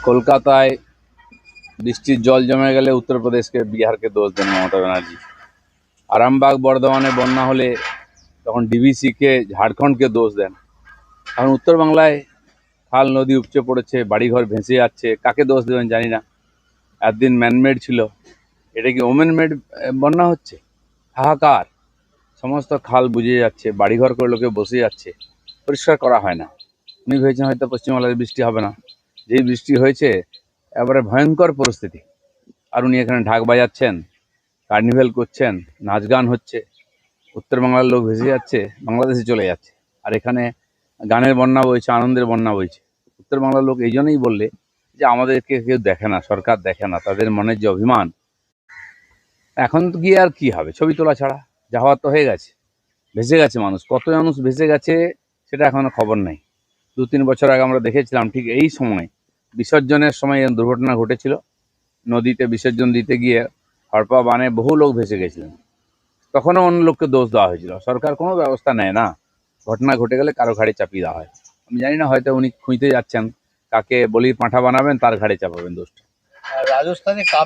কলকাতায় বৃষ্টির জল জমে গেলে উত্তরপ্রদেশকে বিহারকে দোষ দেন মমতা ব্যানার্জি। আরামবাগ বর্ধমানে বন্যা হলে তখন ডিভিসিকে ঝাড়খণ্ডকে দোষ দেন। এখন উত্তরবাংলায় খাল নদী উপচে পড়েছে, বাড়িঘর ভেসে যাচ্ছে, কাকে দোষ দেবেন জানি না। একদিন ম্যানমেড ছিল, এটা কি ওমেন মেড বন্যা হচ্ছে? হাহাকার, সমস্ত খাল বুঝে যাচ্ছে, বাড়িঘর করে লোকে বসে যাচ্ছে, পরিষ্কার করা হয় না। উনি ভেবেছেন হয়তো পশ্চিমবাংলায় বৃষ্টি হবে না, যেই বৃষ্টি হয়েছে এবারে ভয়ঙ্কর পরিস্থিতি। আর উনি এখানে ঢাক বাজাচ্ছেন, কার্নিভেল করছেন, নাচ গান হচ্ছে, উত্তরবাংলার লোক ভেসে যাচ্ছে, বাংলাদেশে চলে যাচ্ছে। আর এখানে গানের বন্যা বইছে, আনন্দের বন্যা বইছে। উত্তরবাংলার লোক এই জন্যই বললে যে আমাদেরকে কেউ দেখে না, সরকার দেখে না, তাদের মনের যে অভিমান। এখন তো গিয়ে আর কি হবে, ছবি তোলা ছাড়া? যা হওয়ার তো হয়ে গেছে, ভেসে গেছে মানুষ। কত মানুষ ভেসে গেছে সেটা এখনো খবর নেই। 2-3 বছর আগে আমরা দেখেছিলাম ঠিক এই সময় বিসর্জনের সময় এরকম দুর্ঘটনা ঘটেছিল। নদীতে বিসর্জন দিতে গিয়ে হড়পা বানে বহু লোক ভেসে গেছিলেন। তখনও অন্য লোককে দোষ দেওয়া হয়েছিল। সরকার কোনো ব্যবস্থা নেয় না, ঘটনা ঘটে গেলে কারো ঘাড়ে চাপিয়ে দেওয়া হয়। আমি জানি না, হয়তো উনি খুঁজতে যাচ্ছেন কাকে বলির পাঁঠা বানাবেন, তার ঘাড়ে চাপাবেন দোষটা। রাজস্থানে কাপ